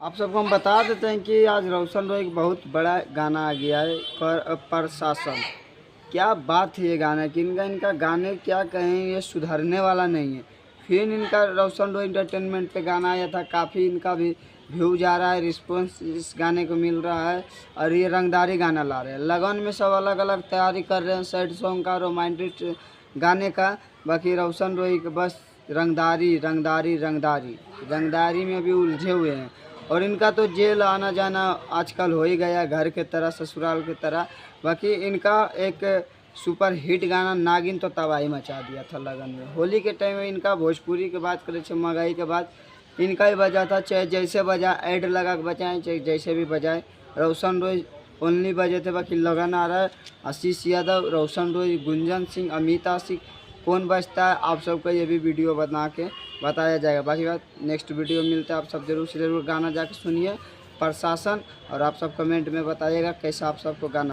आप सबको हम बता देते हैं कि आज रोशन रॉय एक बहुत बड़ा गाना आ गया है, प्रशासन। क्या बात है ये गाना की, इनका गाने क्या कहें, ये सुधरने वाला नहीं है। फिर इनका रोशन रॉय इंटरटेनमेंट पे गाना आया था, काफ़ी इनका भी व्यू जा रहा है, रिस्पॉन्स इस गाने को मिल रहा है। और ये रंगदारी गाना ला रहे हैं, लगन में सब अलग अलग तैयारी कर रहे हैं, सैड सॉन्ग का, रोमांटिक गाने का। बाकी रोशन रॉय बस रंगदारी रंगदारी रंगदारी रंगदारी में अभी उलझे हुए हैं। और इनका तो जेल आना जाना आजकल हो ही गया, घर के तरह, ससुराल की तरह। बाकी इनका एक सुपर हिट गाना नागिन तो तबाही मचा दिया था लगन में। होली के टाइम में इनका भोजपुरी के बात करें, महंगाई के बाद इनका ही बजा था, चाहे जैसे बजा, ऐड लगा के बजाएं, चाहे जैसे भी बजाएं। रोशन रॉय ओनली बजे थे। बाकी लगन आ रहा है, आशीष यादव, रोशन रॉय, गुंजन सिंह, अमिता सिंह, कौन बचता है आप सबको ये भी वीडियो बना के बताया जाएगा। बाकी बात नेक्स्ट वीडियो मिलता है, आप सब जरूर से जरूर गाना जाके सुनिए प्रशासन। और आप सब कमेंट में बताइएगा कैसा आप सबको गाना